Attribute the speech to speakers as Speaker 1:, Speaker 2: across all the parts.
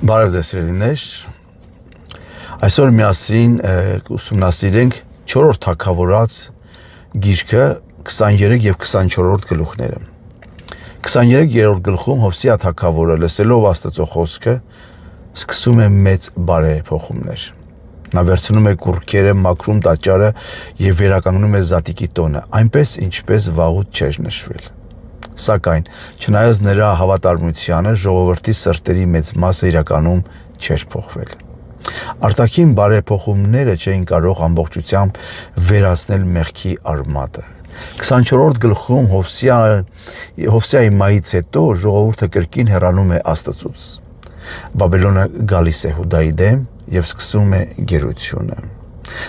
Speaker 1: Բարև ձեզ սիրելիներ, այսօր միասին ուսումնասիրենք 4-րդ թագավորաց գիրքը 23 և 24-րդ գլուխները։ 23-րդ գլխում Հովսեա թագավորը լսելով Աստծո խոսքը սկսում է մեծ բարեփոխումներ։ Նա վերցնում է կուռքերը, մաքրում տաճարը և վերականգնում է զատիկի տոնը, այնպես ինչպես վաղուց չէր նշվել։ Սակայն, չնայած նրա հավատարմությանը, ժողովրդի սրտերի մեծ մասը իրականում չէր փոխվել։ Արտաքին բարեփոխումները չէին կարող ամբողջությամբ վերացնել մեղքի արմատը։ 24-րդ գլխում Հովսեայի մահից հետո ժողովուրդը կրկին հեռանում է Աստծուց։ Բաբելոնը գալիս է Հուդայի դեմ և սկսում է գերությունը։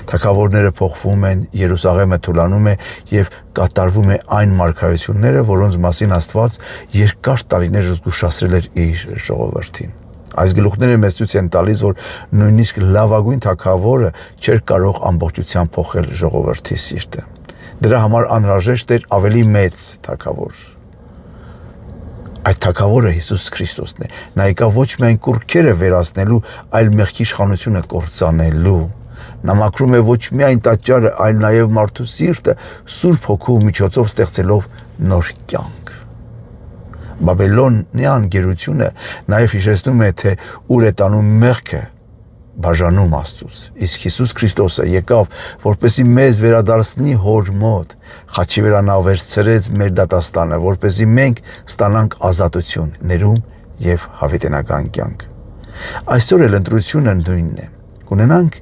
Speaker 1: Թագավորները փոխվում են, Երուսաղեմը թուլանում է և կատարվում է այն մարգարեությունները, որոնց մասին Աստված երկար տարիներ զգուշացրել էր իր ժողովրդին։ Այս գլուխները մեզ ցույց են տալիս, որ նույնիսկ լավագույն թագավորը չէր կարող ամբողջությամբ փոխել ժողովրդի սիրտը։ Դրա համար անհրաժեշտ էր ավելի մեծ թագավոր։ Այդ թագավորը Հիսուս Քրիստոսն է։ Նա եկավ ոչ միայն կուռքերը վերացնելու, այլ մեղքի իշխանությունը կործանելու։ Նա մաքրում է ոչ միայն տաճարը, այլ նաև մարդու սիրտը Սուրբ Հոգու միջոցով ստեղծելով նոր կյանք։ Բաբելոնյան գերությունը նաև հիշեցնում է, թե ուր է տանում մեղքը, բաժանում Աստծուց։ Իսկ Հիսուս Քրիստոսը եկավ, որպեսզի մեզ վերադարձնի Հոր մոտ, խաչի վրա նա վերցրեց մեր դատաստանը, որպեսզի մենք ստանանք ազատություն, ներում և հավիտենական կյանք։ Այսօր էլ ընտրությունը նույնն է։ Կունենանք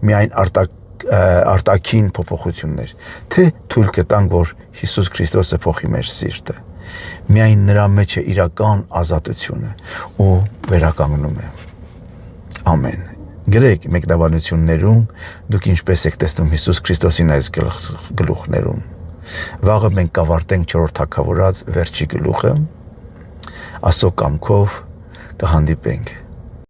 Speaker 1: միայն արտաքին փոփոխություններ, թե թույլ կտանք, որ Հիսուս Քրիստոսը փոխի մեր սիրտը։ Միայն նրա մեջ է իրական ազատությունը ու վերականգնում է։ Ամեն։ Գրեք մեկնաբանություններում դուք ինչպես եք տեսնում Հիսուս Քրիստոսին այս գլուխներում։ Վաղը մենք կավարտենք 4-րդ թագավորաց վերջի գլուխը։ Աստծո կամքով կհանդիպենք